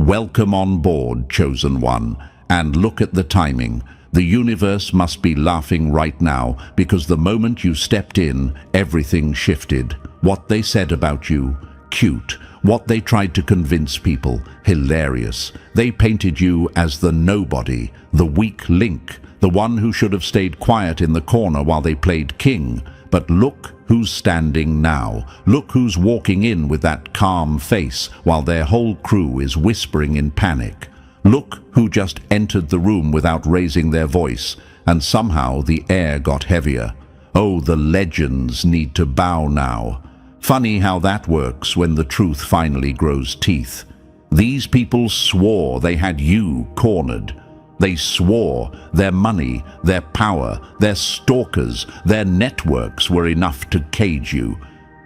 Welcome on board, Chosen One. And look at the timing. The universe must be laughing right now, because the moment you stepped in, everything shifted. What they said about you, cute. What they tried to convince people, hilarious. They painted you as the nobody, the weak link, the one who should have stayed quiet in the corner while they played king. But look who's standing now. Look who's walking in with that calm face while their whole crew is whispering in panic. Look who just entered the room without raising their voice, and somehow the air got heavier. Oh, the legends need to bow now. Funny how that works when the truth finally grows teeth. These people swore they had you cornered. They swore their money, their power, their stalkers, their networks were enough to cage you.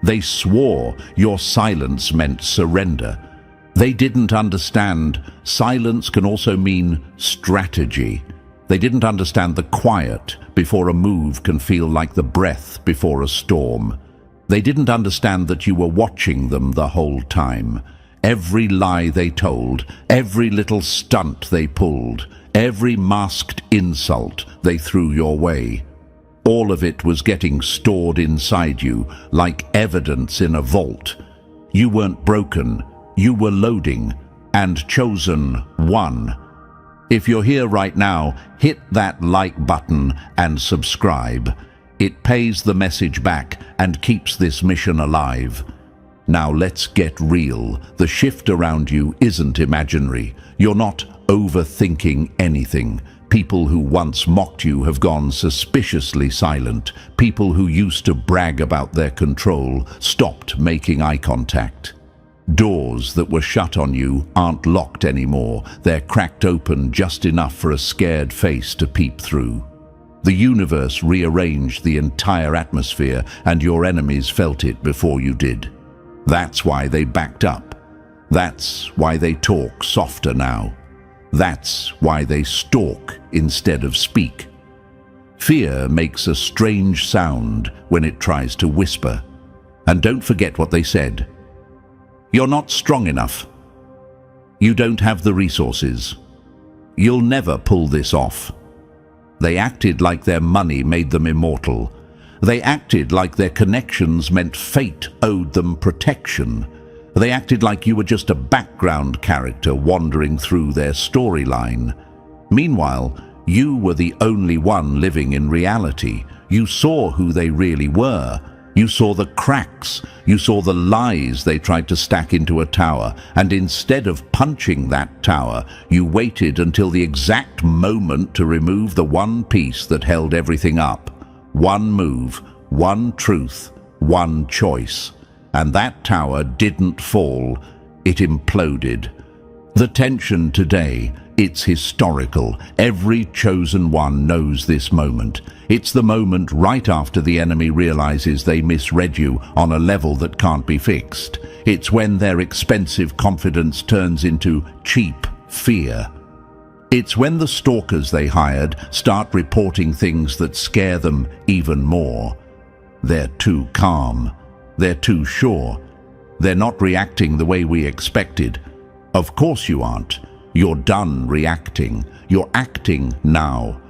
They swore your silence meant surrender. They didn't understand silence can also mean strategy. They didn't understand the quiet before a move can feel like the breath before a storm. They didn't understand that you were watching them the whole time. Every lie they told, every little stunt they pulled, every masked insult they threw your way. All of it was getting stored inside you like evidence in a vault. You weren't broken, you were loading, and Chosen One. If you're here right now, hit that like button and subscribe. It pays the message back and keeps this mission alive. Now let's get real. The shift around you isn't imaginary. You're not overthinking anything. People who once mocked you have gone suspiciously silent. People who used to brag about their control stopped making eye contact. Doors that were shut on you aren't locked anymore. They're cracked open just enough for a scared face to peep through. The universe rearranged the entire atmosphere, and your enemies felt it before you did. That's why they backed up. That's why they talk softer now. That's why they stalk instead of speak. Fear makes a strange sound when it tries to whisper. And don't forget what they said. You're not strong enough. You don't have the resources. You'll never pull this off. They acted like their money made them immortal. They acted like their connections meant fate owed them protection. They acted like you were just a background character wandering through their storyline. Meanwhile, you were the only one living in reality. You saw who they really were. You saw the cracks. You saw the lies they tried to stack into a tower. And instead of punching that tower, you waited until the exact moment to remove the one piece that held everything up. One move, one truth, one choice. And that tower didn't fall, it imploded. The tension today, it's historical. Every Chosen One knows this moment. It's the moment right after the enemy realizes they misread you on a level that can't be fixed. It's when their expensive confidence turns into cheap fear. It's when the stalkers they hired start reporting things that scare them even more. They're too calm. They're too sure. They're not reacting the way we expected. Of course you aren't. You're done reacting. You're acting now.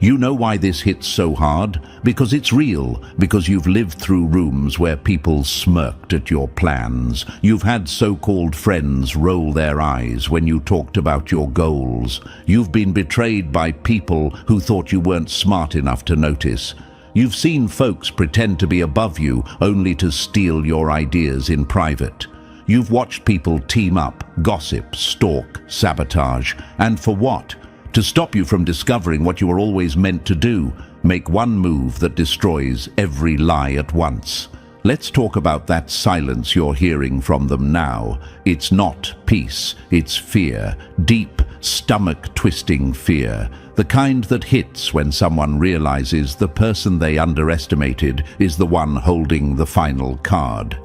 You know why this hits so hard? Because it's real. Because you've lived through rooms where people smirked at your plans. You've had so-called friends roll their eyes when you talked about your goals. You've been betrayed by people who thought you weren't smart enough to notice. You've seen folks pretend to be above you only to steal your ideas in private. You've watched people team up, gossip, stalk, sabotage. And for what? To stop you from discovering what you were always meant to do. Make one move that destroys every lie at once. Let's talk about that silence you're hearing from them now. It's not peace, it's fear. Deep, stomach-twisting fear. The kind that hits when someone realizes the person they underestimated is the one holding the final card.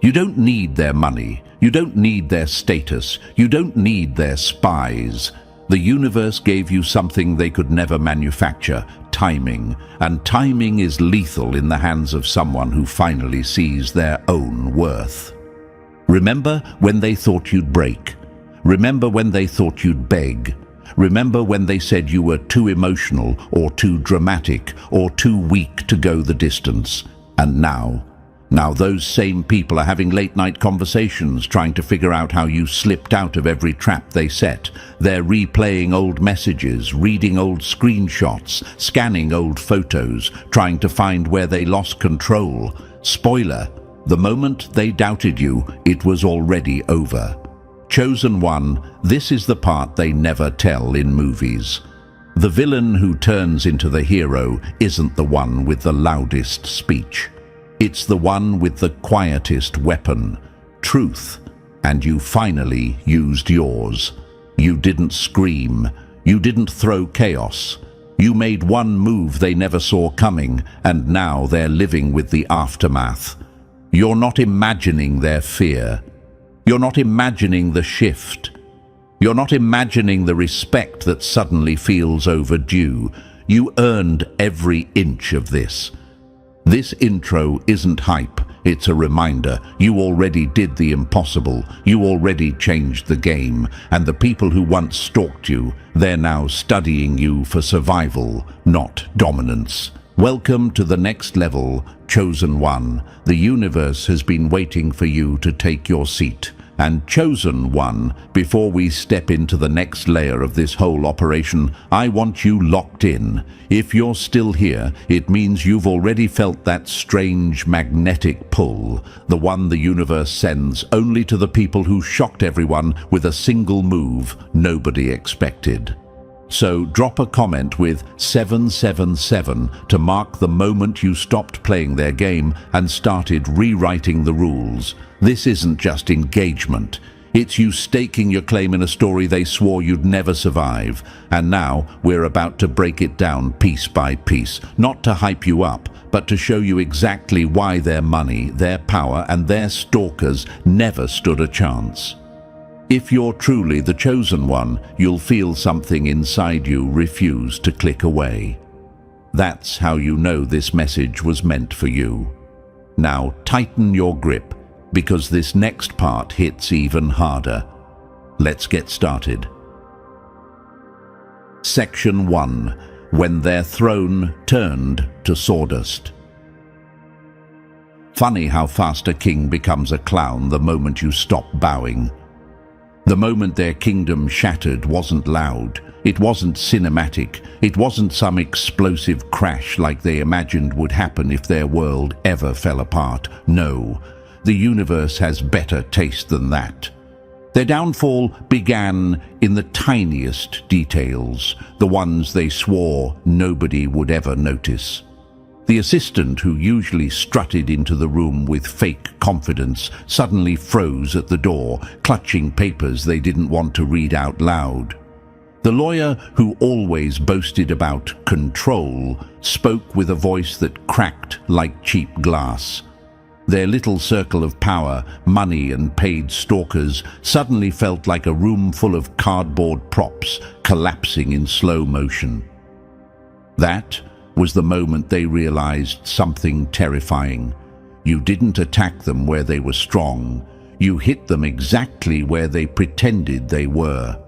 You don't need their money. You don't need their status. You don't need their spies. The universe gave you something they could never manufacture, timing. And timing is lethal in the hands of someone who finally sees their own worth. Remember when they thought you'd break? Remember when they thought you'd beg. Remember when they said you were too emotional or too dramatic or too weak to go the distance. And now those same people are having late-night conversations trying to figure out how you slipped out of every trap they set. They're replaying old messages, reading old screenshots, scanning old photos, trying to find where they lost control. Spoiler, the moment they doubted you, it was already over. Chosen one, this is the part they never tell in movies. The villain who turns into the hero isn't the one with the loudest speech. It's the one with the quietest weapon, truth, and you finally used yours. You didn't scream. You didn't throw chaos. You made one move they never saw coming, and now they're living with the aftermath. You're not imagining their fear. You're not imagining the shift. You're not imagining the respect that suddenly feels overdue. You earned every inch of this. This intro isn't hype, it's a reminder. You already did the impossible. You already changed the game. And the people who once stalked you, they're now studying you for survival, not dominance. Welcome to the next level, Chosen One. The universe has been waiting for you to take your seat. And Chosen One, before we step into the next layer of this whole operation, I want you locked in. If you're still here, it means you've already felt that strange magnetic pull, the one the universe sends only to the people who shocked everyone with a single move nobody expected. So drop a comment with 777 to mark the moment you stopped playing their game and started rewriting the rules. This isn't just engagement. It's you staking your claim in a story they swore you'd never survive. And now we're about to break it down piece by piece, not to hype you up, but to show you exactly why their money, their power, and their stalkers never stood a chance. If you're truly the chosen one, you'll feel something inside you refuse to click away. That's how you know this message was meant for you. Now tighten your grip, because this next part hits even harder. Let's get started. Section 1. When their throne turned to sawdust. Funny how fast a king becomes a clown the moment you stop bowing. The moment their kingdom shattered wasn't loud, it wasn't cinematic, it wasn't some explosive crash like they imagined would happen if their world ever fell apart. No, the universe has better taste than that. Their downfall began in the tiniest details, the ones they swore nobody would ever notice. The assistant, who usually strutted into the room with fake confidence, suddenly froze at the door, clutching papers they didn't want to read out loud. The lawyer, who always boasted about control, spoke with a voice that cracked like cheap glass. Their little circle of power, money and paid stalkers suddenly felt like a room full of cardboard props collapsing in slow motion. That was the moment they realized something terrifying. You didn't attack them where they were strong. You hit them exactly where they pretended they were.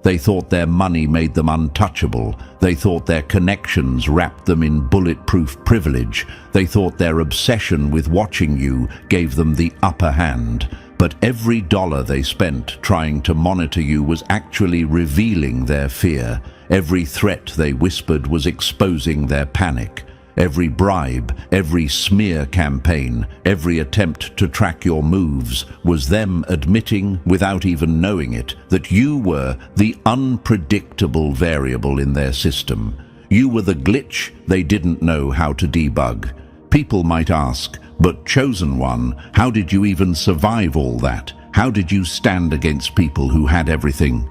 They thought their money made them untouchable. They thought their connections wrapped them in bulletproof privilege. They thought their obsession with watching you gave them the upper hand. But every dollar they spent trying to monitor you was actually revealing their fear. Every threat they whispered was exposing their panic. Every bribe, every smear campaign, every attempt to track your moves was them admitting, without even knowing it, that you were the unpredictable variable in their system. You were the glitch they didn't know how to debug. People might ask, but Chosen One, how did you even survive all that? How did you stand against people who had everything?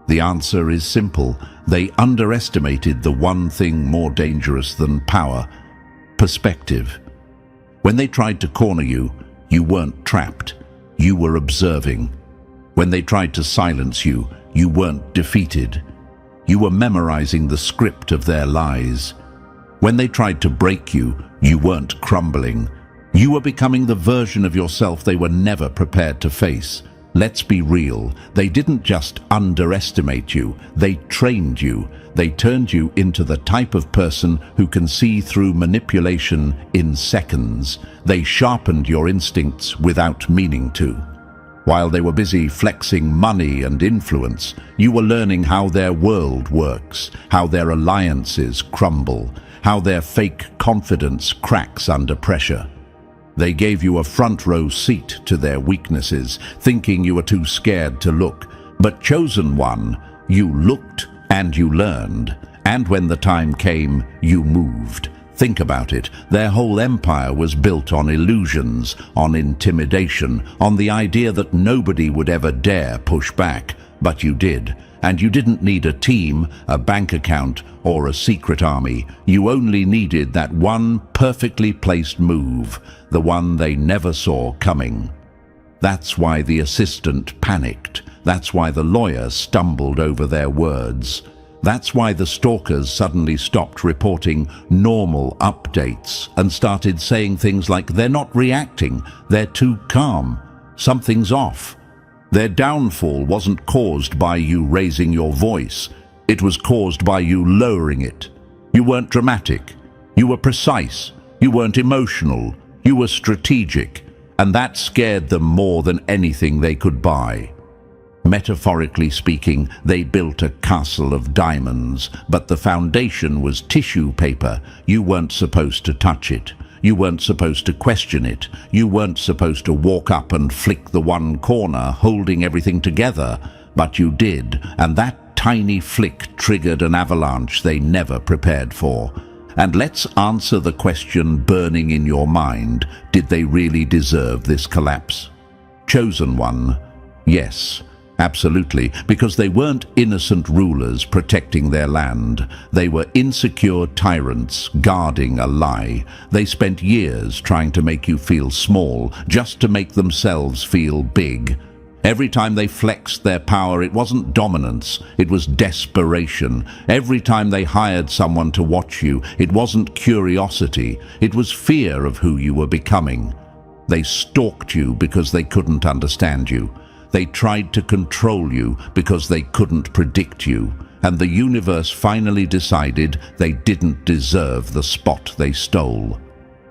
The answer is simple. They underestimated the one thing more dangerous than power: perspective. When they tried to corner you, you weren't trapped. You were observing. When they tried to silence you, you weren't defeated. You were memorizing the script of their lies. When they tried to break you, you weren't crumbling. You were becoming the version of yourself they were never prepared to face. Let's be real, they didn't just underestimate you, they trained you. They turned you into the type of person who can see through manipulation in seconds. They sharpened your instincts without meaning to. While they were busy flexing money and influence, you were learning how their world works, how their alliances crumble, how their fake confidence cracks under pressure. They gave you a front-row seat to their weaknesses, thinking you were too scared to look. But chosen one, you looked and you learned, and when the time came, you moved. Think about it. Their whole empire was built on illusions, on intimidation, on the idea that nobody would ever dare push back. But you did. And you didn't need a team, a bank account, or a secret army. You only needed that one perfectly placed move, the one they never saw coming. That's why the assistant panicked. That's why the lawyer stumbled over their words. That's why the stalkers suddenly stopped reporting normal updates and started saying things like they're not reacting, they're too calm, something's off. Their downfall wasn't caused by you raising your voice. It was caused by you lowering it. You weren't dramatic. You were precise. You weren't emotional. You were strategic. And that scared them more than anything they could buy. Metaphorically speaking, they built a castle of diamonds, but the foundation was tissue paper. You weren't supposed to touch it. You weren't supposed to question it. You weren't supposed to walk up and flick the one corner, holding everything together. But you did, and that tiny flick triggered an avalanche they never prepared for. And let's answer the question burning in your mind: did they really deserve this collapse? Chosen one, yes. Absolutely, because they weren't innocent rulers protecting their land. They were insecure tyrants guarding a lie. They spent years trying to make you feel small, just to make themselves feel big. Every time they flexed their power, it wasn't dominance, it was desperation. Every time they hired someone to watch you, it wasn't curiosity, it was fear of who you were becoming. They stalked you because they couldn't understand you. They tried to control you because they couldn't predict you, and the universe finally decided they didn't deserve the spot they stole.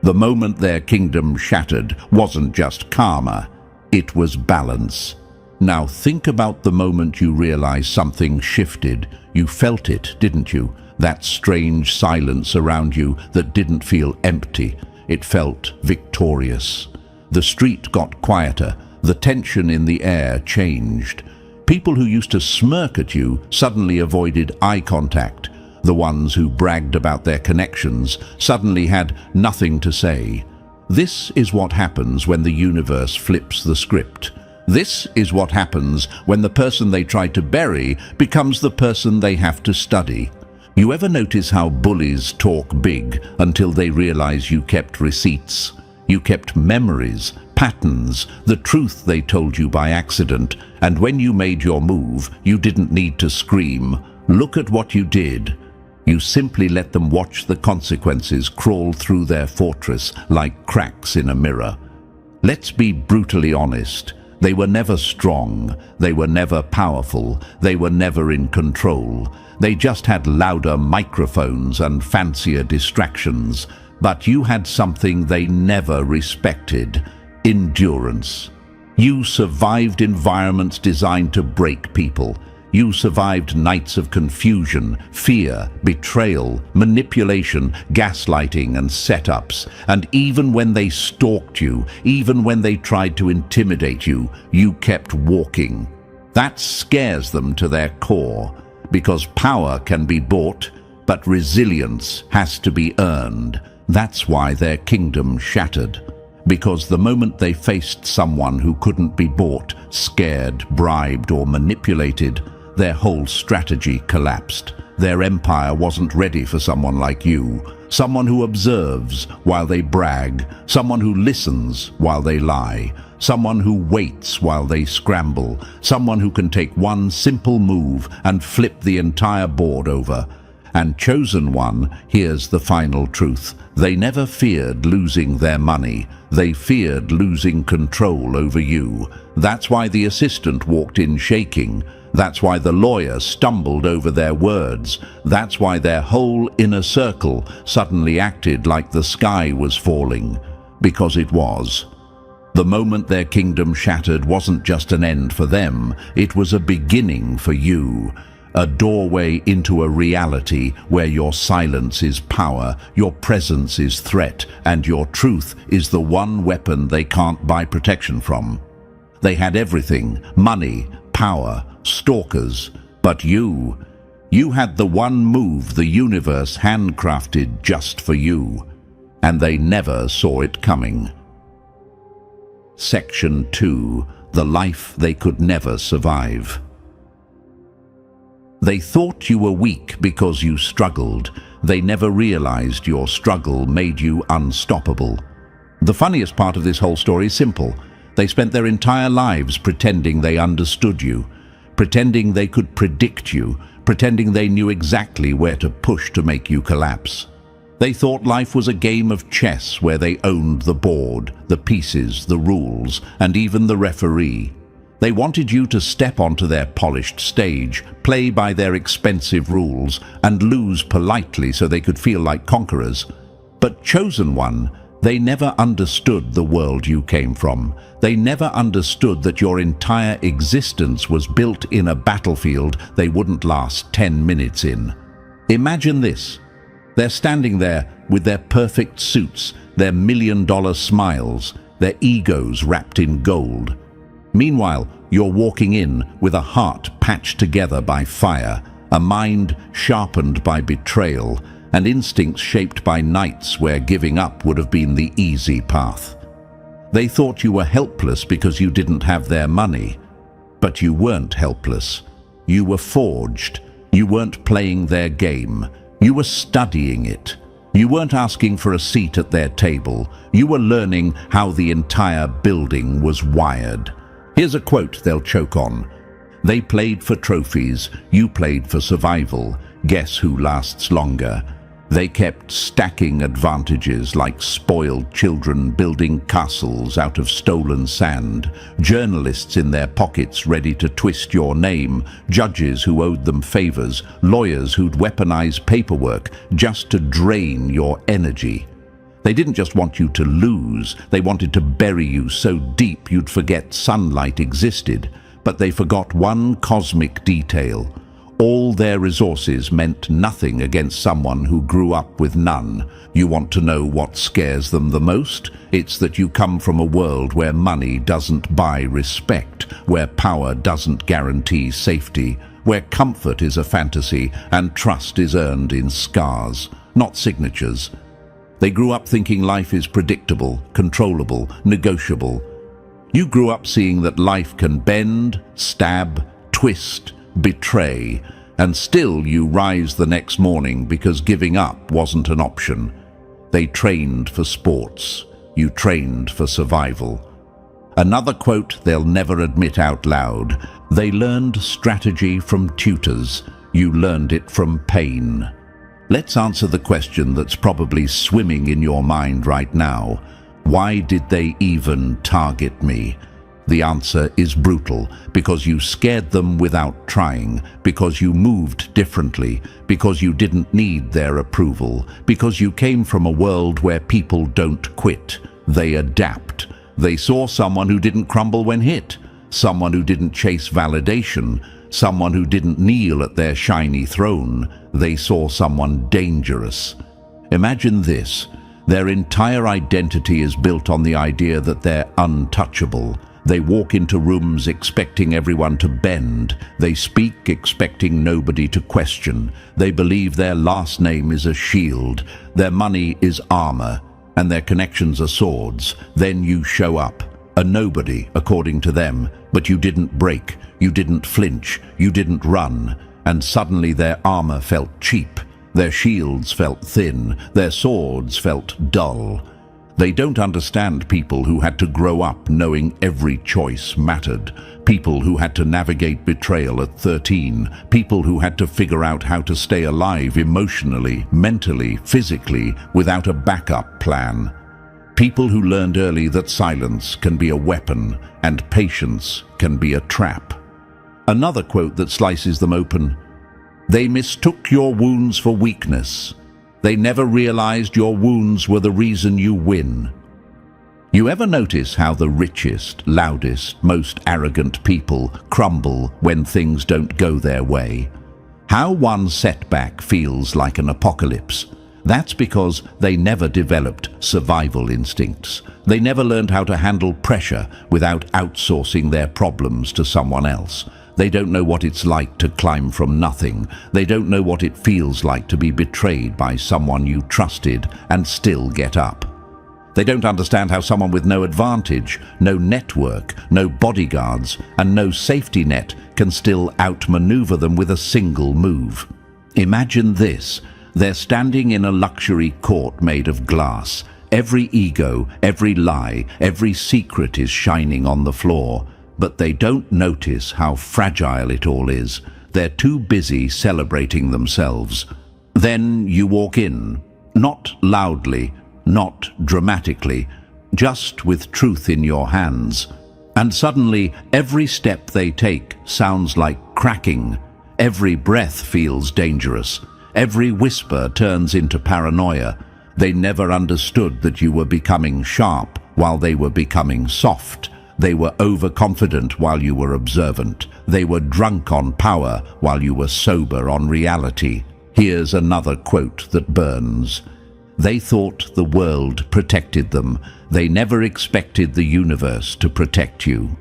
The moment their kingdom shattered wasn't just karma, it was balance. Now think about the moment you realized something shifted. You felt it, didn't you? That strange silence around you that didn't feel empty. It felt victorious. The street got quieter. The tension in the air changed. People who used to smirk at you suddenly avoided eye contact. The ones who bragged about their connections suddenly had nothing to say. This is what happens when the universe flips the script. This is what happens when the person they tried to bury becomes the person they have to study. You ever notice how bullies talk big until they realize you kept receipts? You kept memories, patterns, the truth they told you by accident, and when you made your move, you didn't need to scream. Look at what you did. You simply let them watch the consequences crawl through their fortress like cracks in a mirror. Let's be brutally honest. They were never strong. They were never powerful. They were never in control. They just had louder microphones and fancier distractions. But you had something they never respected: endurance. You survived environments designed to break people. You survived nights of confusion, fear, betrayal, manipulation, gaslighting, and setups. And even when they stalked you, even when they tried to intimidate you, you kept walking. That scares them to their core, because power can be bought, but resilience has to be earned. That's why their kingdom shattered. Because the moment they faced someone who couldn't be bought, scared, bribed, or manipulated, their whole strategy collapsed. Their empire wasn't ready for someone like you, someone who observes while they brag, someone who listens while they lie, someone who waits while they scramble, someone who can take one simple move and flip the entire board over. And chosen one, here's the final truth. They never feared losing their money. They feared losing control over you. That's why the assistant walked in shaking. That's why the lawyer stumbled over their words. That's why their whole inner circle suddenly acted like the sky was falling. Because it was. The moment their kingdom shattered wasn't just an end for them, it was a beginning for you. A doorway into a reality where your silence is power, your presence is threat, and your truth is the one weapon they can't buy protection from. They had everything: money, power, stalkers. But you had the one move the universe handcrafted just for you. And they never saw it coming. Section 2. The life they could never survive. They thought you were weak because you struggled. They never realized your struggle made you unstoppable. The funniest part of this whole story is simple. They spent their entire lives pretending they understood you, pretending they could predict you, pretending they knew exactly where to push to make you collapse. They thought life was a game of chess where they owned the board, the pieces, the rules, and even the referee. They wanted you to step onto their polished stage, play by their expensive rules, and lose politely so they could feel like conquerors. But chosen one, they never understood the world you came from. They never understood that your entire existence was built in a battlefield they wouldn't last 10 minutes in. Imagine this. They're standing there with their perfect suits, their million-dollar smiles, their egos wrapped in gold. Meanwhile, you're walking in with a heart patched together by fire, a mind sharpened by betrayal, and instincts shaped by nights where giving up would have been the easy path. They thought you were helpless because you didn't have their money. But you weren't helpless. You were forged. You weren't playing their game. You were studying it. You weren't asking for a seat at their table. You were learning how the entire building was wired. Here's a quote they'll choke on. They played for trophies. You played for survival. Guess who lasts longer? They kept stacking advantages like spoiled children building castles out of stolen sand, journalists in their pockets ready to twist your name, judges who owed them favors, lawyers who'd weaponize paperwork just to drain your energy. They didn't just want you to lose, they wanted to bury you so deep you'd forget sunlight existed. But they forgot one cosmic detail. All their resources meant nothing against someone who grew up with none. You want to know what scares them the most? It's that you come from a world where money doesn't buy respect, where power doesn't guarantee safety, where comfort is a fantasy and trust is earned in scars, not signatures. They grew up thinking life is predictable, controllable, negotiable. You grew up seeing that life can bend, stab, twist, betray, and still you rise the next morning because giving up wasn't an option. They trained for sports. You trained for survival. Another quote they'll never admit out loud. They learned strategy from tutors. You learned it from pain. Let's answer the question that's probably swimming in your mind right now. Why did they even target me? The answer is brutal, because you scared them without trying, because you moved differently, because you didn't need their approval, because you came from a world where people don't quit, they adapt. They saw someone who didn't crumble when hit, someone who didn't chase validation, someone who didn't kneel at their shiny throne. They saw someone dangerous. Imagine this. Their entire identity is built on the idea that they're untouchable. They walk into rooms expecting everyone to bend. They speak expecting nobody to question. They believe their last name is a shield, their money is armor, and their connections are swords. Then you show up, a nobody according to them, but you didn't break, you didn't flinch, you didn't run, and suddenly their armor felt cheap, their shields felt thin, their swords felt dull. They don't understand people who had to grow up knowing every choice mattered, people who had to navigate betrayal at 13, people who had to figure out how to stay alive emotionally, mentally, physically, without a backup plan. People who learned early that silence can be a weapon and patience can be a trap. Another quote that slices them open: "They mistook your wounds for weakness. They never realized your wounds were the reason you win." You ever notice how the richest, loudest, most arrogant people crumble when things don't go their way? How one setback feels like an apocalypse? That's because they never developed survival instincts. They never learned how to handle pressure without outsourcing their problems to someone else. They don't know what it's like to climb from nothing. They don't know what it feels like to be betrayed by someone you trusted and still get up. They don't understand how someone with no advantage, no network, no bodyguards, and no safety net can still outmaneuver them with a single move. Imagine this. They're standing in a luxury court made of glass. Every ego, every lie, every secret is shining on the floor. But they don't notice how fragile it all is. They're too busy celebrating themselves. Then you walk in, not loudly, not dramatically, just with truth in your hands. And suddenly, every step they take sounds like cracking. Every breath feels dangerous. Every whisper turns into paranoia. They never understood that you were becoming sharp while they were becoming soft. They were overconfident while you were observant. They were drunk on power while you were sober on reality. Here's another quote that burns. They thought the world protected them. They never expected the universe to protect you.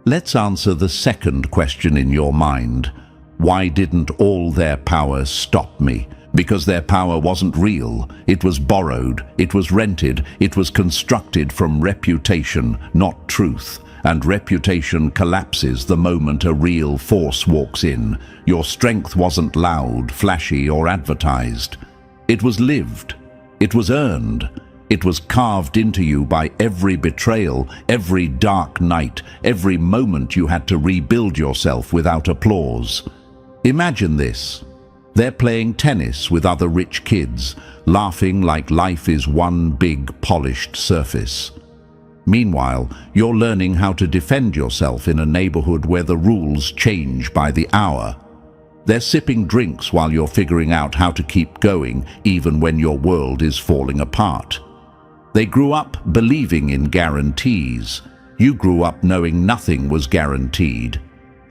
Let's answer the second question in your mind. Why didn't all their power stop me? Because their power wasn't real. It was borrowed, it was rented, it was constructed from reputation, not truth. And reputation collapses the moment a real force walks in. Your strength wasn't loud, flashy, or advertised. It was lived. It was earned. It was carved into you by every betrayal, every dark night, every moment you had to rebuild yourself without applause. Imagine this. They're playing tennis with other rich kids, laughing like life is one big polished surface. Meanwhile, you're learning how to defend yourself in a neighborhood where the rules change by the hour. They're sipping drinks while you're figuring out how to keep going, even when your world is falling apart. They grew up believing in guarantees. You grew up knowing nothing was guaranteed.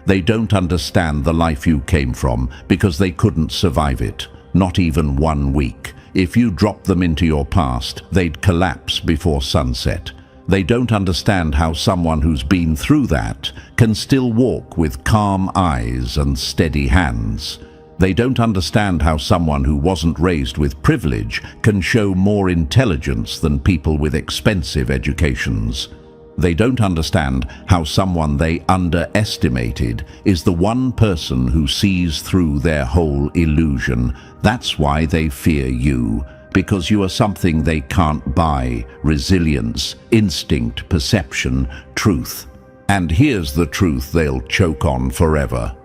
They don't understand the life you came from because they couldn't survive it, not even 1 week. If you dropped them into your past, they'd collapse before sunset. They don't understand how someone who's been through that can still walk with calm eyes and steady hands. They don't understand how someone who wasn't raised with privilege can show more intelligence than people with expensive educations. They don't understand how someone they underestimated is the one person who sees through their whole illusion. That's why they fear you, because you are something they can't buy: resilience, instinct, perception, truth. And here's the truth they'll choke on forever.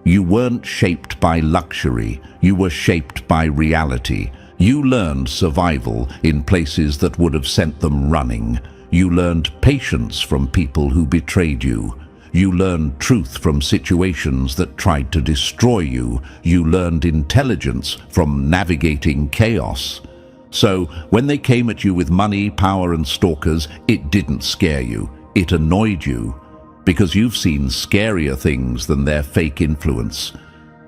You weren't shaped by luxury, you were shaped by reality. You learned survival in places that would have sent them running. You learned patience from people who betrayed you. You learned truth from situations that tried to destroy you. You learned intelligence from navigating chaos. So, when they came at you with money, power, and stalkers, it didn't scare you. It annoyed you. Because you've seen scarier things than their fake influence.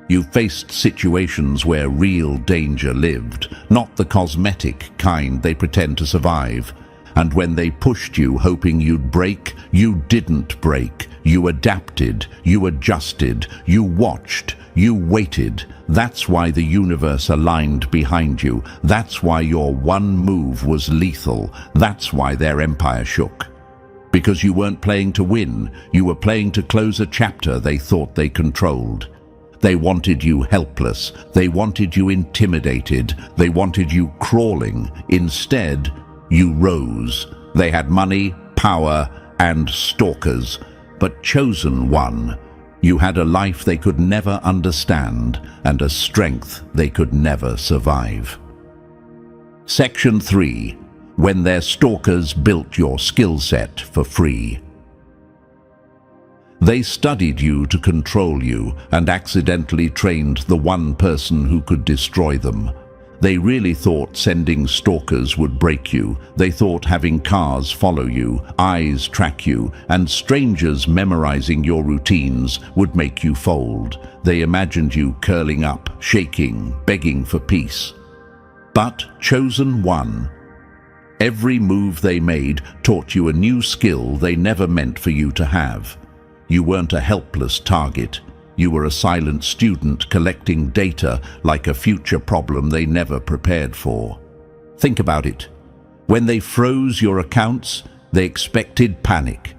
You've faced situations where real danger lived, not the cosmetic kind they pretend to survive. And when they pushed you hoping you'd break, you didn't break. You adapted, you adjusted, you watched, you waited. That's why the universe aligned behind you. That's why your one move was lethal. That's why their empire shook. Because you weren't playing to win, you were playing to close a chapter they thought they controlled. They wanted you helpless. They wanted you intimidated. They wanted you crawling. Instead, You rose. They had money, power, and stalkers. But chosen one, you had a life they could never understand and a strength they could never survive. Section 3. When their stalkers built your skill set for free. They studied you to control you and accidentally trained the one person who could destroy them. They really thought sending stalkers would break you. They thought having cars follow you, eyes track you, and strangers memorizing your routines would make you fold. They imagined you curling up, shaking, begging for peace. But chosen one. Every move they made taught you a new skill they never meant for you to have. You weren't a helpless target. You were a silent student collecting data like a future problem they never prepared for. Think about it. When they froze your accounts, they expected panic.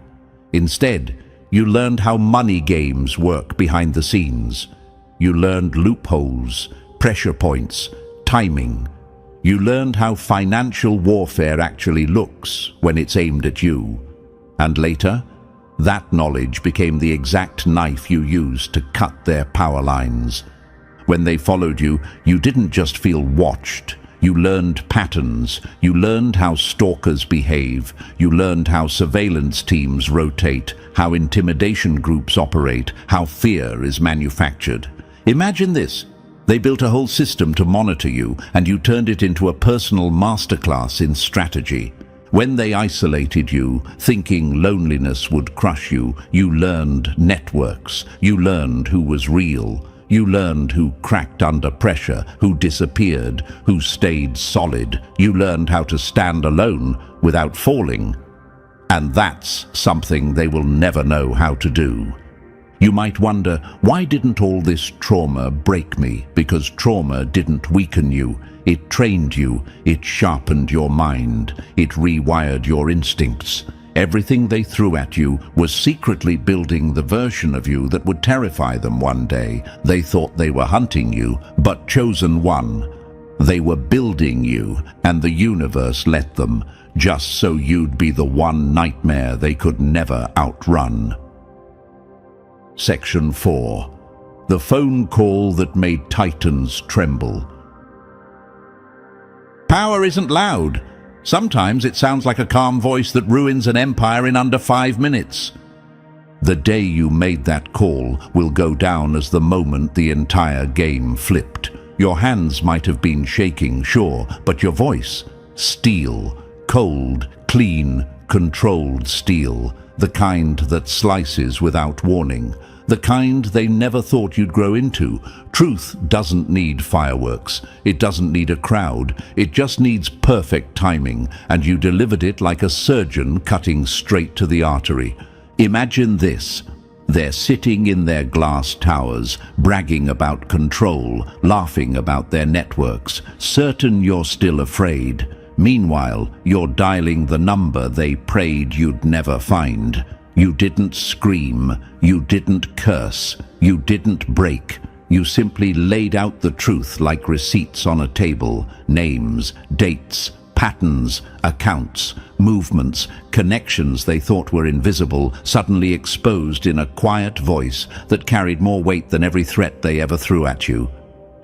Instead, you learned how money games work behind the scenes. You learned loopholes, pressure points, timing. You learned how financial warfare actually looks when it's aimed at you. And later, that knowledge became the exact knife you used to cut their power lines. When they followed you, you didn't just feel watched. You learned patterns. You learned how stalkers behave. You learned how surveillance teams rotate, how intimidation groups operate, how fear is manufactured. Imagine this. They built a whole system to monitor you, and you turned it into a personal masterclass in strategy. When they isolated you, thinking loneliness would crush you, you learned networks. You learned who was real. You learned who cracked under pressure, who disappeared, who stayed solid. You learned how to stand alone without falling. And that's something they will never know how to do. You might wonder, why didn't all this trauma break me? Because trauma didn't weaken you. It trained you, it sharpened your mind, it rewired your instincts. Everything they threw at you was secretly building the version of you that would terrify them one day. They thought they were hunting you, but chosen one. They were building you, and the universe let them, just so you'd be the one nightmare they could never outrun. Section 4. The phone call that made titans tremble. Power isn't loud. Sometimes it sounds like a calm voice that ruins an empire in under 5 minutes. The day you made that call will go down as the moment the entire game flipped. Your hands might have been shaking, sure, but your voice, steel, cold, clean, controlled steel, the kind that slices without warning. The kind they never thought you'd grow into. Truth doesn't need fireworks. It doesn't need a crowd. It just needs perfect timing, and you delivered it like a surgeon cutting straight to the artery. Imagine this. They're sitting in their glass towers, bragging about control, laughing about their networks, certain you're still afraid. Meanwhile, you're dialing the number they prayed you'd never find. You didn't scream, you didn't curse, you didn't break. You simply laid out the truth like receipts on a table, names, dates, patterns, accounts, movements, connections they thought were invisible, suddenly exposed in a quiet voice that carried more weight than every threat they ever threw at you.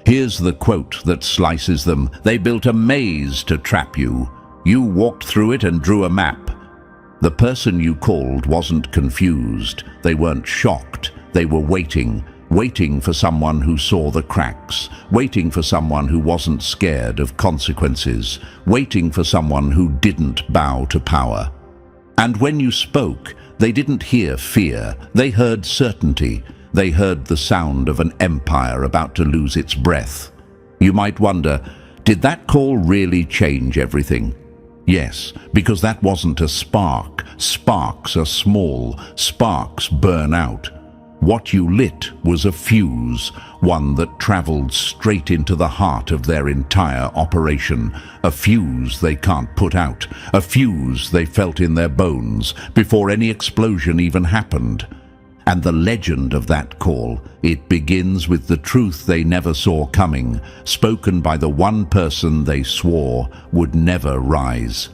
Here's the quote that slices them. They built a maze to trap you. You walked through it and drew a map. The person you called wasn't confused. They weren't shocked. They were waiting for someone who saw the cracks, waiting for someone who wasn't scared of consequences, waiting for someone who didn't bow to power. And when you spoke, they didn't hear fear. They heard certainty. They heard the sound of an empire about to lose its breath. You might wonder, did that call really change everything? Yes, because that wasn't a spark. Sparks are small. Sparks burn out. What you lit was a fuse, one that traveled straight into the heart of their entire operation. A fuse they can't put out. A fuse they felt in their bones before any explosion even happened. And the legend of that call, it begins with the truth they never saw coming, spoken by the one person they swore would never rise.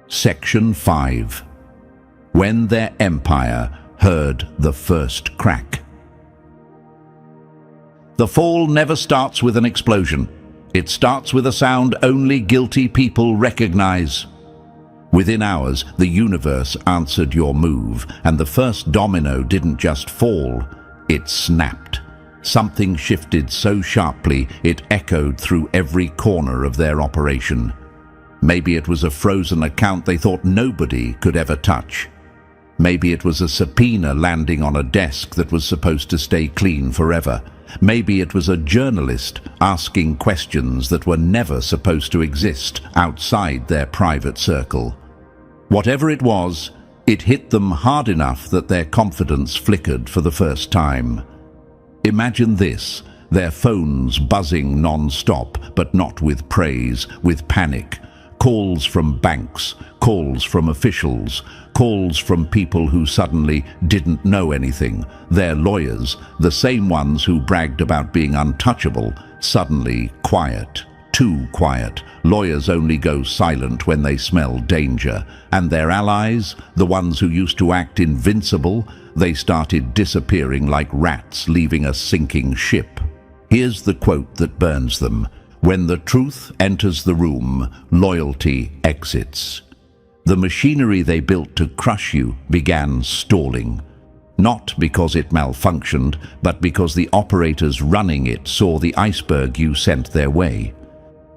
Section 5. When their empire heard the first crack. The fall never starts with an explosion. It starts with a sound only guilty people recognize. Within hours, the universe answered your move, and the first domino didn't just fall, it snapped. Something shifted so sharply it echoed through every corner of their operation. Maybe it was a frozen account they thought nobody could ever touch. Maybe it was a subpoena landing on a desk that was supposed to stay clean forever. Maybe it was a journalist asking questions that were never supposed to exist outside their private circle. Whatever it was, it hit them hard enough that their confidence flickered for the first time. Imagine this, their phones buzzing non-stop, but not with praise, with panic. Calls from banks, calls from officials, calls from people who suddenly didn't know anything. Their lawyers, the same ones who bragged about being untouchable, suddenly quiet, too quiet. Lawyers only go silent when they smell danger. And their allies, the ones who used to act invincible, they started disappearing like rats leaving a sinking ship. Here's the quote that burns them. When the truth enters the room, loyalty exits. The machinery they built to crush you began stalling. Not because it malfunctioned, but because the operators running it saw the iceberg you sent their way.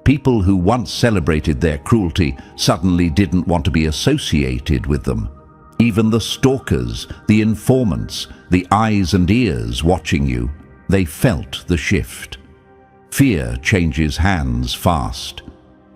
People who once celebrated their cruelty suddenly didn't want to be associated with them. Even the stalkers, the informants, the eyes and ears watching you, they felt the shift. Fear changes hands fast.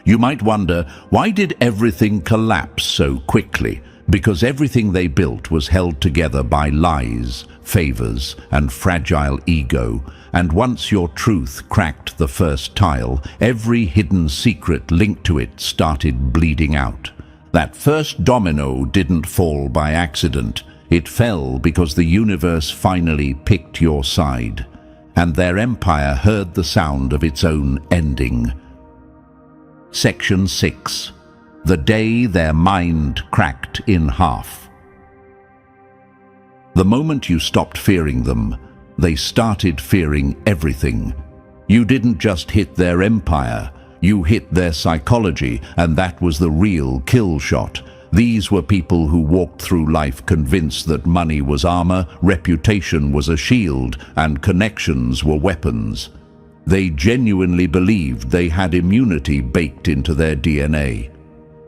You might wonder, why did everything collapse so quickly? Because everything they built was held together by lies, favors, and fragile ego. And once your truth cracked the first tile, every hidden secret linked to it started bleeding out. That first domino didn't fall by accident. It fell because the universe finally picked your side. And their empire heard the sound of its own ending. Section 6. The day their mind cracked in half. The moment you stopped fearing them, they started fearing everything. You didn't just hit their empire, you hit their psychology, and that was the real kill shot. These were people who walked through life convinced that money was armor, reputation was a shield, and connections were weapons. They genuinely believed they had immunity baked into their DNA.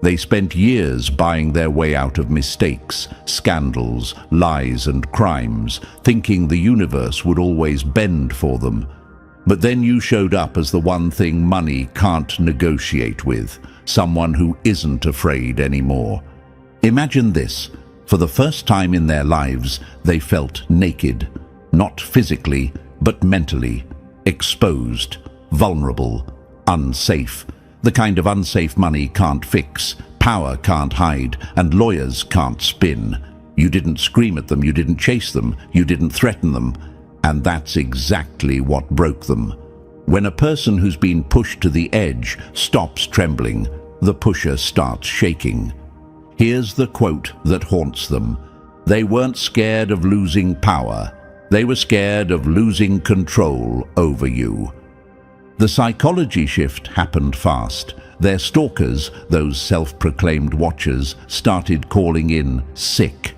They spent years buying their way out of mistakes, scandals, lies, and crimes, thinking the universe would always bend for them. But then you showed up as the one thing money can't negotiate with, someone who isn't afraid anymore. Imagine this. For the first time in their lives, they felt naked, not physically, but mentally, exposed, vulnerable, unsafe. The kind of unsafe money can't fix, power can't hide, and lawyers can't spin. You didn't scream at them, you didn't chase them, you didn't threaten them, and that's exactly what broke them. When a person who's been pushed to the edge stops trembling, the pusher starts shaking. Here's the quote that haunts them. They weren't scared of losing power. They were scared of losing control over you. The psychology shift happened fast. Their stalkers, those self-proclaimed watchers, started calling in sick.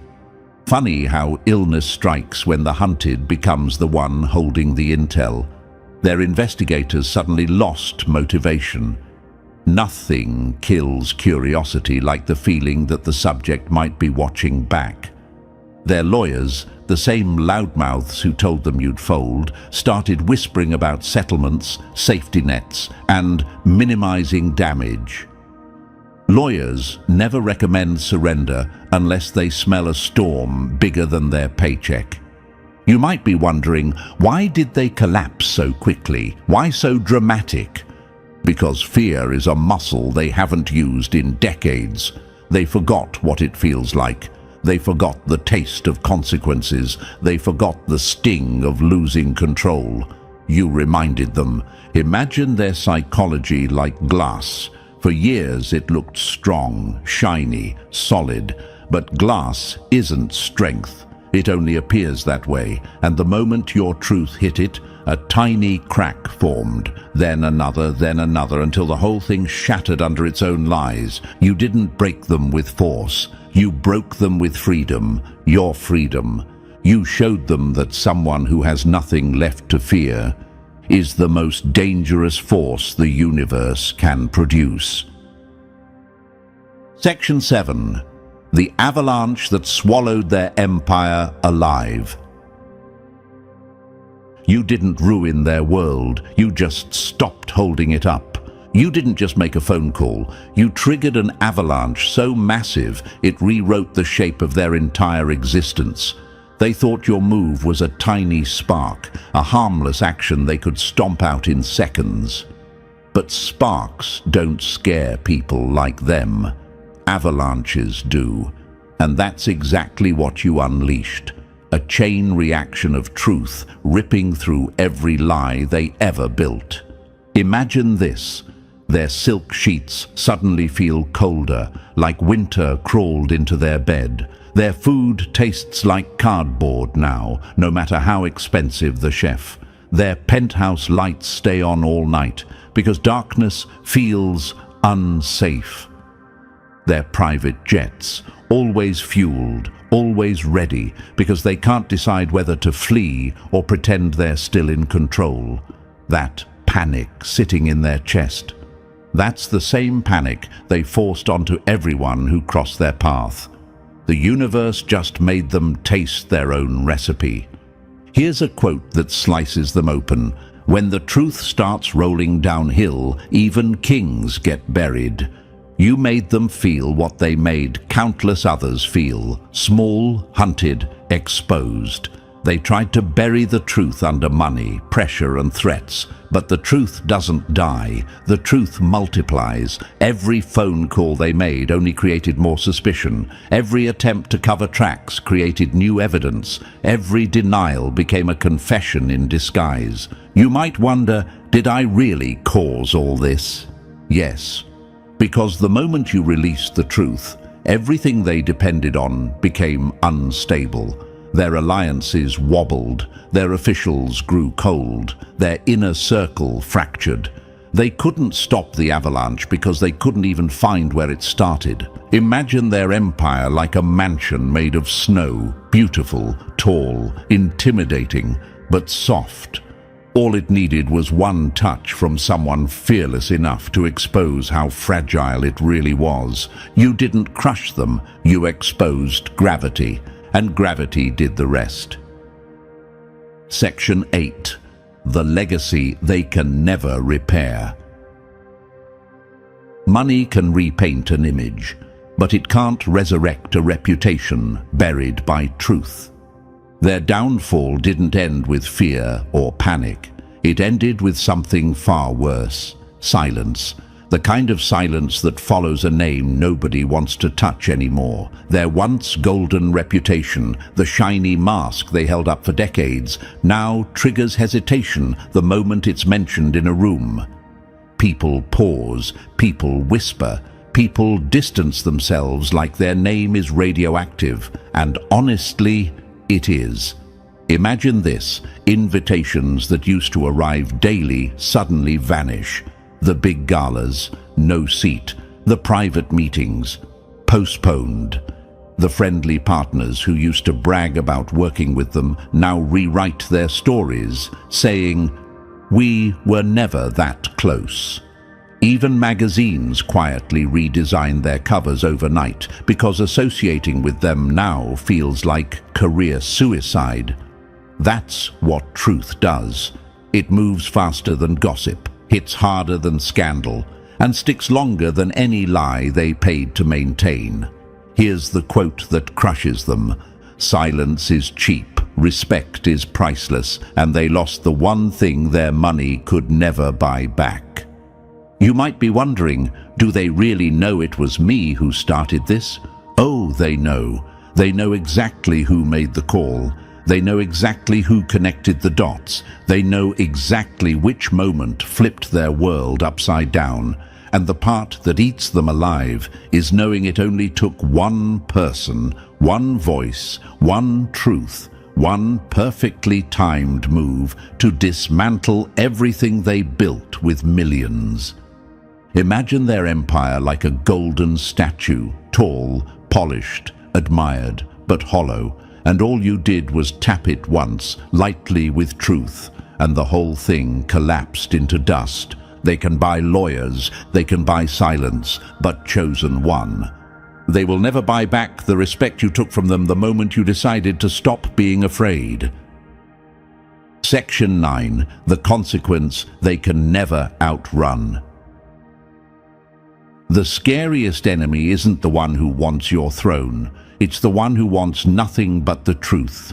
Funny how illness strikes when the hunted becomes the one holding the intel. Their investigators suddenly lost motivation. Nothing kills curiosity like the feeling that the subject might be watching back. Their lawyers, the same loudmouths who told them you'd fold, started whispering about settlements, safety nets, and minimizing damage. Lawyers never recommend surrender unless they smell a storm bigger than their paycheck. You might be wondering, why did they collapse so quickly? Why so dramatic? Because fear is a muscle they haven't used in decades. They forgot what it feels like. They forgot the taste of consequences. They forgot the sting of losing control. You reminded them. Imagine their psychology like glass. For years it looked strong, shiny, solid, but glass isn't strength. It only appears that way, and the moment your truth hit it, a tiny crack formed, then another, until the whole thing shattered under its own lies. You didn't break them with force. You broke them with freedom, your freedom. You showed them that someone who has nothing left to fear is the most dangerous force the universe can produce. Section 7. The avalanche that swallowed their empire alive. You didn't ruin their world, you just stopped holding it up. You didn't just make a phone call, you triggered an avalanche so massive it rewrote the shape of their entire existence. They thought your move was a tiny spark, a harmless action they could stomp out in seconds. But sparks don't scare people like them. Avalanches do. And that's exactly what you unleashed. A chain reaction of truth ripping through every lie they ever built. Imagine this. Their silk sheets suddenly feel colder, like winter crawled into their bed. Their food tastes like cardboard now, no matter how expensive the chef. Their penthouse lights stay on all night because darkness feels unsafe. Their private jets, always fueled, always ready, because they can't decide whether to flee or pretend they're still in control. That panic sitting in their chest. That's the same panic they forced onto everyone who crossed their path. The universe just made them taste their own recipe. Here's a quote that slices them open. When the truth starts rolling downhill, even kings get buried. You made them feel what they made countless others feel. Small, hunted, exposed. They tried to bury the truth under money, pressure and threats. But the truth doesn't die. The truth multiplies. Every phone call they made only created more suspicion. Every attempt to cover tracks created new evidence. Every denial became a confession in disguise. You might wonder, did I really cause all this? Yes. Because the moment you released the truth, everything they depended on became unstable. Their alliances wobbled, their officials grew cold, their inner circle fractured. They couldn't stop the avalanche because they couldn't even find where it started. Imagine their empire like a mansion made of snow, beautiful, tall, intimidating, but soft. All it needed was one touch from someone fearless enough to expose how fragile it really was. You didn't crush them, you exposed gravity. And gravity did the rest. Section 8. The legacy they can never repair. Money can repaint an image, but it can't resurrect a reputation buried by truth. Their downfall didn't end with fear or panic. It ended with something far worse: silence. The kind of silence that follows a name nobody wants to touch anymore. Their once golden reputation, the shiny mask they held up for decades, now triggers hesitation the moment it's mentioned in a room. People pause, people whisper, people distance themselves like their name is radioactive, and honestly, it is. Imagine this: invitations that used to arrive daily suddenly vanish. The big galas, no seat. The private meetings, postponed. The friendly partners who used to brag about working with them now rewrite their stories, saying, "We were never that close." Even magazines quietly redesign their covers overnight because associating with them now feels like career suicide. That's what truth does. It moves faster than gossip, hits harder than scandal, and sticks longer than any lie they paid to maintain. Here's the quote that crushes them: "Silence is cheap, respect is priceless, and they lost the one thing their money could never buy back." You might be wondering, do they really know it was me who started this? Oh, they know. They know exactly who made the call. They know exactly who connected the dots. They know exactly which moment flipped their world upside down. And the part that eats them alive is knowing it only took one person, one voice, one truth, one perfectly timed move to dismantle everything they built with millions. Imagine their empire like a golden statue, tall, polished, admired, but hollow, and all you did was tap it once, lightly with truth, and the whole thing collapsed into dust. They can buy lawyers, they can buy silence, but chosen one. They will never buy back the respect you took from them the moment you decided to stop being afraid. Section 9. The consequence they can never outrun. The scariest enemy isn't the one who wants your throne. It's the one who wants nothing but the truth.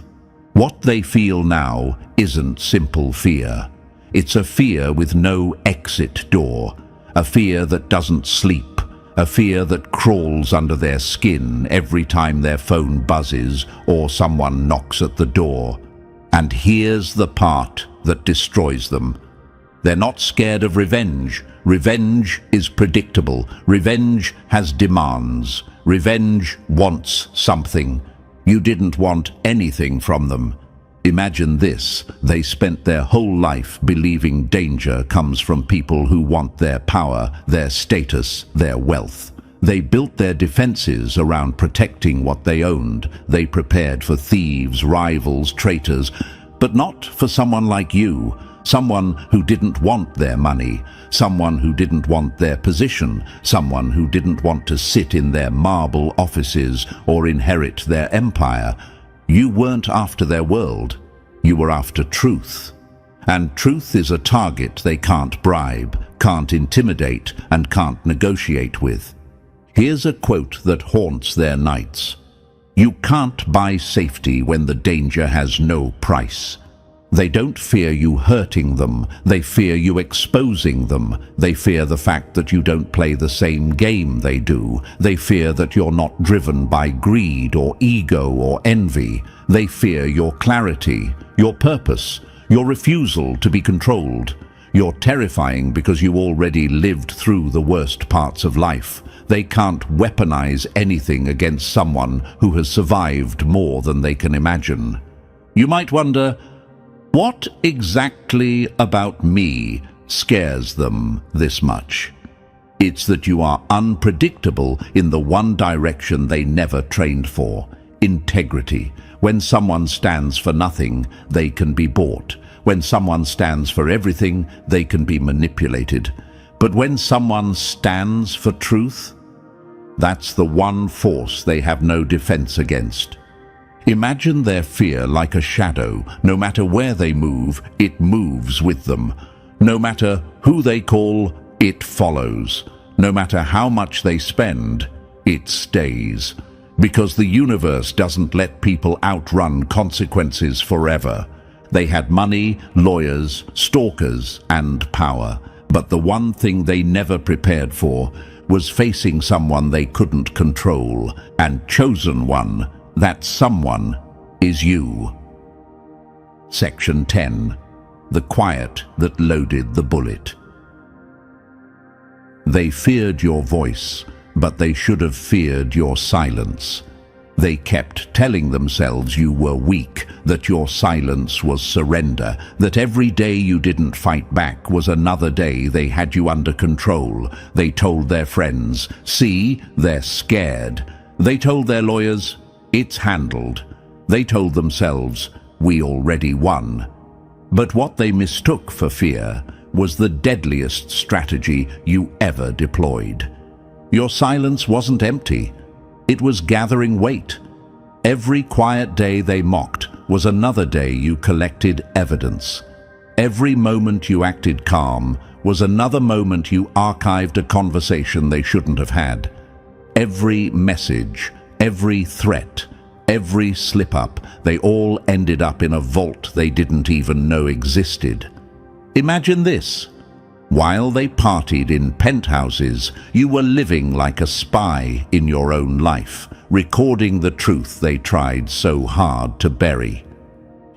What they feel now isn't simple fear. It's a fear with no exit door, a fear that doesn't sleep, a fear that crawls under their skin every time their phone buzzes or someone knocks at the door. And here's the part that destroys them. They're not scared of revenge. Revenge is predictable. Revenge has demands. Revenge wants something. You didn't want anything from them. Imagine this: they spent their whole life believing danger comes from people who want their power, their status, their wealth. They built their defenses around protecting what they owned. They prepared for thieves, rivals, traitors, but not for someone like you, someone who didn't want their money, someone who didn't want their position, someone who didn't want to sit in their marble offices or inherit their empire. You weren't after their world, you were after truth. And truth is a target they can't bribe, can't intimidate, and can't negotiate with. Here's a quote that haunts their nights. You can't buy safety when the danger has no price. They don't fear you hurting them, they fear you exposing them. They fear the fact that you don't play the same game they do. They fear that you're not driven by greed or ego or envy. They fear your clarity, your purpose, your refusal to be controlled. You're terrifying because you already lived through the worst parts of life. They can't weaponize anything against someone who has survived more than they can imagine. You might wonder, what exactly about me scares them this much? It's that you are unpredictable in the one direction they never trained for: integrity. When someone stands for nothing, they can be bought. When someone stands for everything, they can be manipulated. But when someone stands for truth, that's the one force they have no defense against. Imagine their fear like a shadow. No matter where they move, it moves with them. No matter who they call, it follows. No matter how much they spend, it stays. Because the universe doesn't let people outrun consequences forever. They had money, lawyers, stalkers, and power. But the one thing they never prepared for was facing someone they couldn't control, and chosen one. That someone is you. Section 10. The quiet that loaded the bullet. They feared your voice, but they should have feared your silence. They kept telling themselves you were weak, that your silence was surrender, that every day you didn't fight back was another day they had you under control. They told their friends, "See, they're scared." They told their lawyers, "It's handled." They told themselves, "We already won." But what they mistook for fear was the deadliest strategy you ever deployed. Your silence wasn't empty. It was gathering weight. Every quiet day they mocked was another day you collected evidence. Every moment you acted calm was another moment you archived a conversation they shouldn't have had. Every message, every threat, every slip-up, they all ended up in a vault they didn't even know existed. Imagine this. While they partied in penthouses, you were living like a spy in your own life, recording the truth they tried so hard to bury.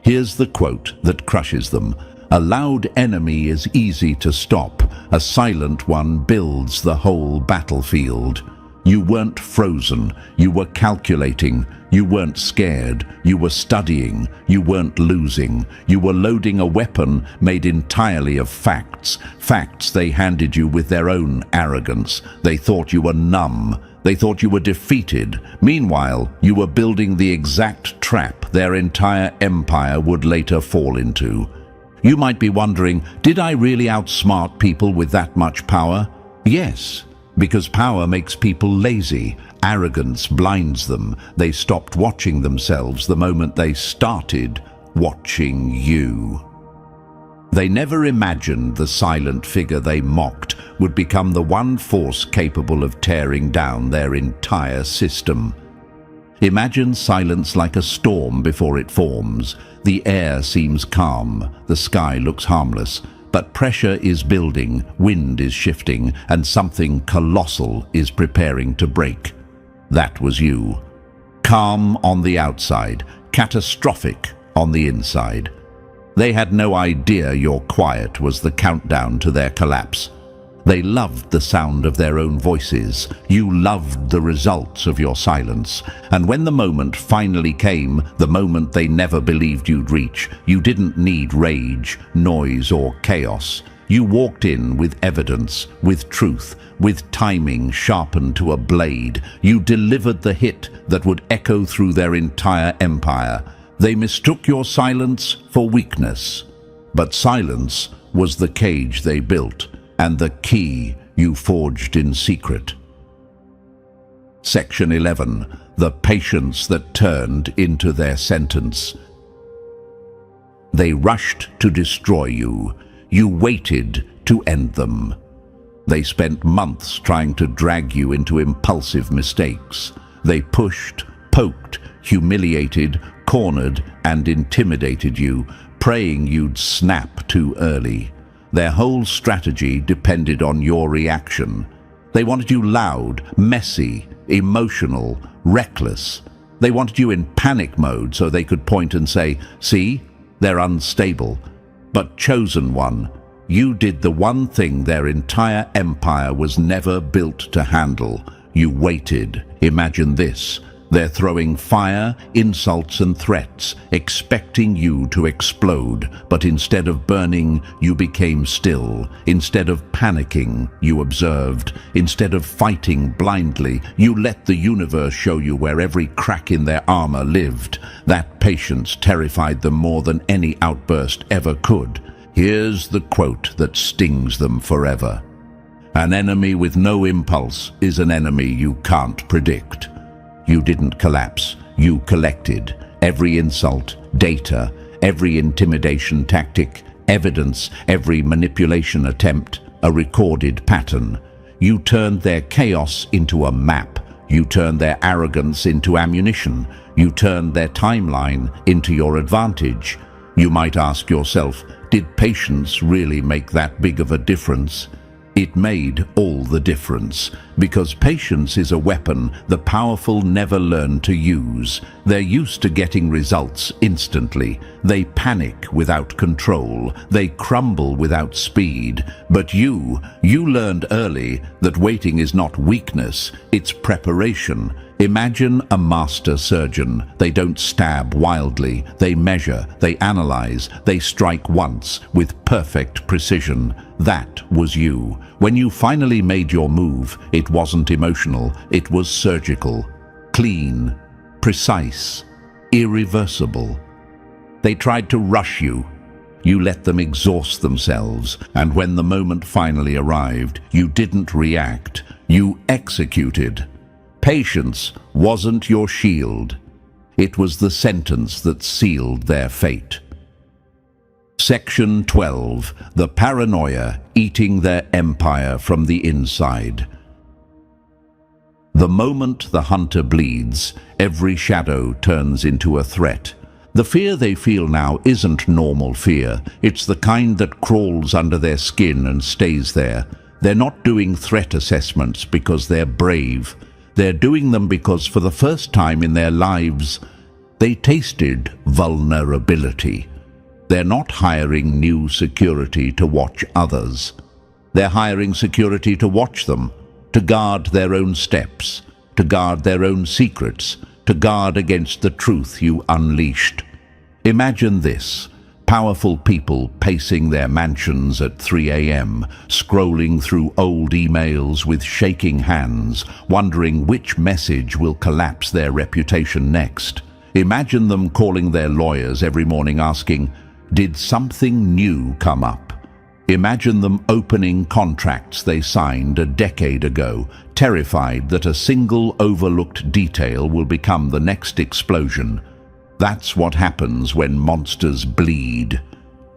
Here's the quote that crushes them. A loud enemy is easy to stop. A silent one builds the whole battlefield. You weren't frozen. You were calculating. You weren't scared. You were studying. You weren't losing. You were loading a weapon made entirely of facts. Facts they handed you with their own arrogance. They thought you were numb. They thought you were defeated. Meanwhile, you were building the exact trap their entire empire would later fall into. You might be wondering, did I really outsmart people with that much power? Yes, because power makes people lazy. Arrogance blinds them. They stopped watching themselves the moment they started watching you. They never imagined the silent figure they mocked would become the one force capable of tearing down their entire system. Imagine silence like a storm before it forms. The air seems calm, the sky looks harmless, but pressure is building, wind is shifting, and something colossal is preparing to break. That was you. Calm on the outside, catastrophic on the inside. They had no idea your quiet was the countdown to their collapse. They loved the sound of their own voices. You loved the results of your silence. And when the moment finally came, the moment they never believed you'd reach, you didn't need rage, noise, or chaos. You walked in with evidence, with truth, with timing sharpened to a blade. You delivered the hit that would echo through their entire empire. They mistook your silence for weakness. But silence was the cage they built, and the key you forged in secret. Section 11. The patience that turned into their sentence. They rushed to destroy you. You waited to end them. They spent months trying to drag you into impulsive mistakes. They pushed, poked, humiliated, cornered, and intimidated you, praying you'd snap too early. Their whole strategy depended on your reaction. They wanted you loud, messy, emotional, reckless. They wanted you in panic mode so they could point and say, "See, they're unstable." But chosen one, you did the one thing their entire empire was never built to handle. You waited. Imagine this. They're throwing fire, insults and threats, expecting you to explode. But instead of burning, you became still. Instead of panicking, you observed. Instead of fighting blindly, you let the universe show you where every crack in their armor lived. That patience terrified them more than any outburst ever could. Here's the quote that stings them forever. An enemy with no impulse is an enemy you can't predict. You didn't collapse. You collected every insult, data, every intimidation tactic, evidence, every manipulation attempt, a recorded pattern. You turned their chaos into a map. You turned their arrogance into ammunition. You turned their timeline into your advantage. You might ask yourself, did patience really make that big of a difference? It made all the difference, because patience is a weapon the powerful never learn to use. They're used to getting results instantly. They panic without control. They crumble without speed. But you learned early that waiting is not weakness, it's preparation. Imagine a master surgeon. They don't stab wildly. They measure, they analyze, they strike once with perfect precision. That was you. When you finally made your move, it wasn't emotional, it was surgical, clean, precise, irreversible. They tried to rush you. You let them exhaust themselves, and when the moment finally arrived, you didn't react, you executed. Patience wasn't your shield. It was the sentence that sealed their fate. Section 12. The paranoia eating their empire from the inside. The moment the hunter bleeds, every shadow turns into a threat. The fear they feel now isn't normal fear. It's the kind that crawls under their skin and stays there. They're not doing threat assessments because they're brave. They're doing them because for the first time in their lives, they tasted vulnerability. They're not hiring new security to watch others. They're hiring security to watch them, to guard their own steps, to guard their own secrets, to guard against the truth you unleashed. Imagine this: powerful people pacing their mansions at 3 a.m., scrolling through old emails with shaking hands, wondering which message will collapse their reputation next. Imagine them calling their lawyers every morning asking, "Did something new come up?" Imagine them opening contracts they signed a decade ago, terrified that a single overlooked detail will become the next explosion. That's what happens when monsters bleed.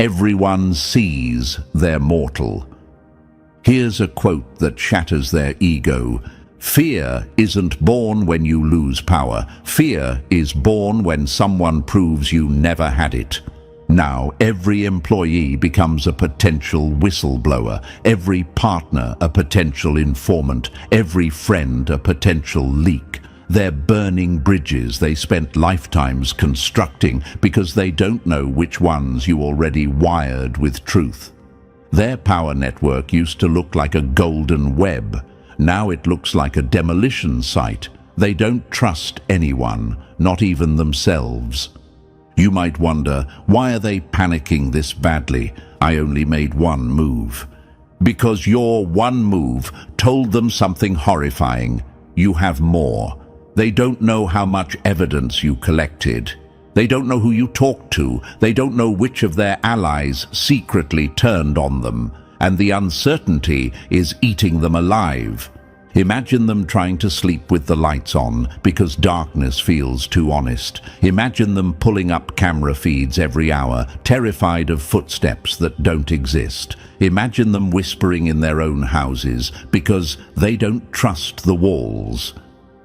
Everyone sees they're mortal. Here's a quote that shatters their ego. "Fear isn't born when you lose power. Fear is born when someone proves you never had it." Now, every employee becomes a potential whistleblower, every partner a potential informant, every friend a potential leak. They're burning bridges they spent lifetimes constructing because they don't know which ones you already wired with truth. Their power network used to look like a golden web. Now it looks like a demolition site. They don't trust anyone, not even themselves. You might wonder, why are they panicking this badly? I only made one move. Because your one move told them something horrifying. You have more. They don't know how much evidence you collected. They don't know who you talked to. They don't know which of their allies secretly turned on them. And the uncertainty is eating them alive. Imagine them trying to sleep with the lights on because darkness feels too honest. Imagine them pulling up camera feeds every hour, terrified of footsteps that don't exist. Imagine them whispering in their own houses because they don't trust the walls.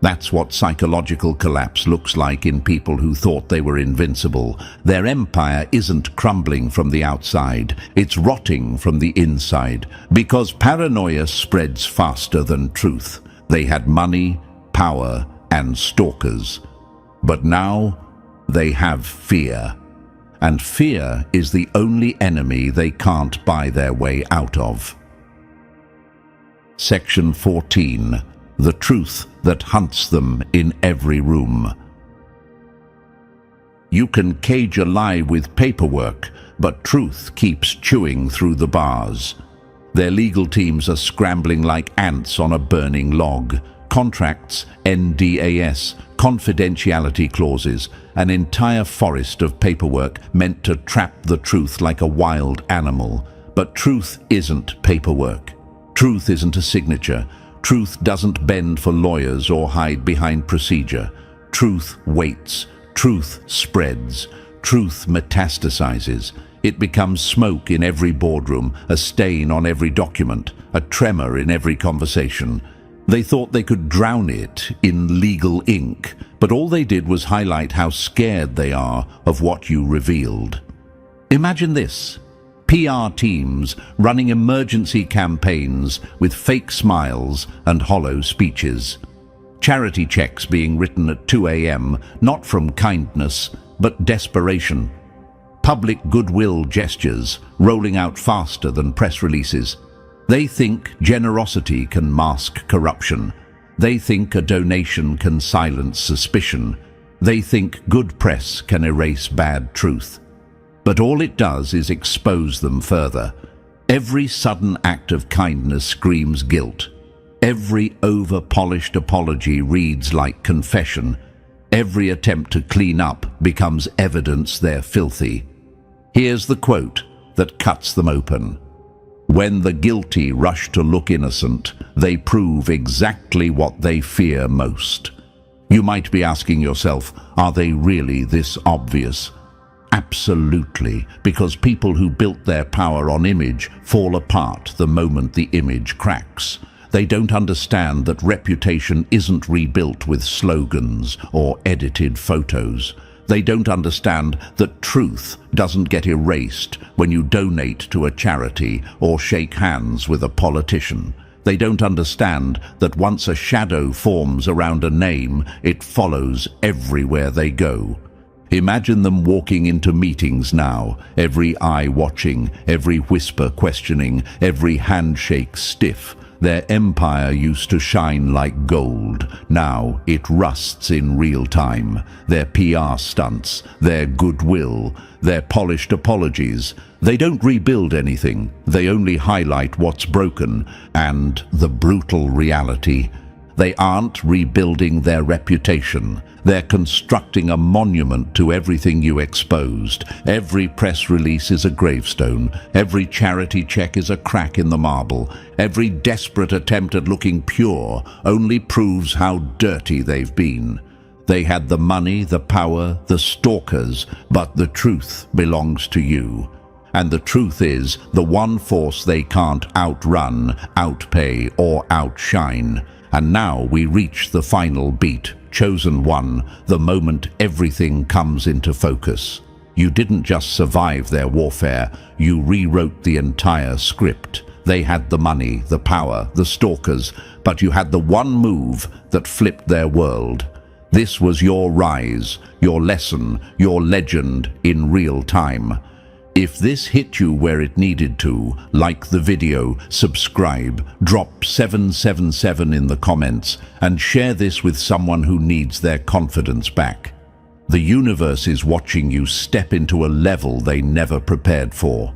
That's what psychological collapse looks like in people who thought they were invincible. Their empire isn't crumbling from the outside, it's rotting from the inside, because paranoia spreads faster than truth. They had money, power, and stalkers. But now they have fear. And fear is the only enemy they can't buy their way out of. Section 14. The truth that hunts them in every room. You can cage a lie with paperwork, but truth keeps chewing through the bars. Their legal teams are scrambling like ants on a burning log. Contracts, NDAS, confidentiality clauses, an entire forest of paperwork meant to trap the truth like a wild animal. But truth isn't paperwork. Truth isn't a signature. Truth doesn't bend for lawyers or hide behind procedure. Truth waits. Truth spreads. Truth metastasizes. It becomes smoke in every boardroom, a stain on every document, a tremor in every conversation. They thought they could drown it in legal ink, but all they did was highlight how scared they are of what you revealed. Imagine this. PR teams running emergency campaigns with fake smiles and hollow speeches. Charity checks being written at 2 a.m., not from kindness, but desperation. Public goodwill gestures rolling out faster than press releases. They think generosity can mask corruption. They think a donation can silence suspicion. They think good press can erase bad truth. But all it does is expose them further. Every sudden act of kindness screams guilt. Every over-polished apology reads like confession. Every attempt to clean up becomes evidence they're filthy. Here's the quote that cuts them open. When the guilty rush to look innocent, they prove exactly what they fear most. You might be asking yourself, are they really this obvious? Absolutely, because people who built their power on image fall apart the moment the image cracks. They don't understand that reputation isn't rebuilt with slogans or edited photos. They don't understand that truth doesn't get erased when you donate to a charity or shake hands with a politician. They don't understand that once a shadow forms around a name, it follows everywhere they go. Imagine them walking into meetings now, every eye watching, every whisper questioning, every handshake stiff. Their empire used to shine like gold. Now it rusts in real time. Their PR stunts, their goodwill, their polished apologies. They don't rebuild anything. They only highlight what's broken and the brutal reality. They aren't rebuilding their reputation. They're constructing a monument to everything you exposed. Every press release is a gravestone. Every charity check is a crack in the marble. Every desperate attempt at looking pure only proves how dirty they've been. They had the money, the power, the stalkers, but the truth belongs to you. And the truth is the one force they can't outrun, outpay, or outshine. And now we reach the final beat, chosen one, the moment everything comes into focus. You didn't just survive their warfare, you rewrote the entire script. They had the money, the power, the stalkers, but you had the one move that flipped their world. This was your rise, your lesson, your legend in real time. If this hit you where it needed to, like the video, subscribe, drop 777 in the comments, and share this with someone who needs their confidence back. The universe is watching you step into a level they never prepared for.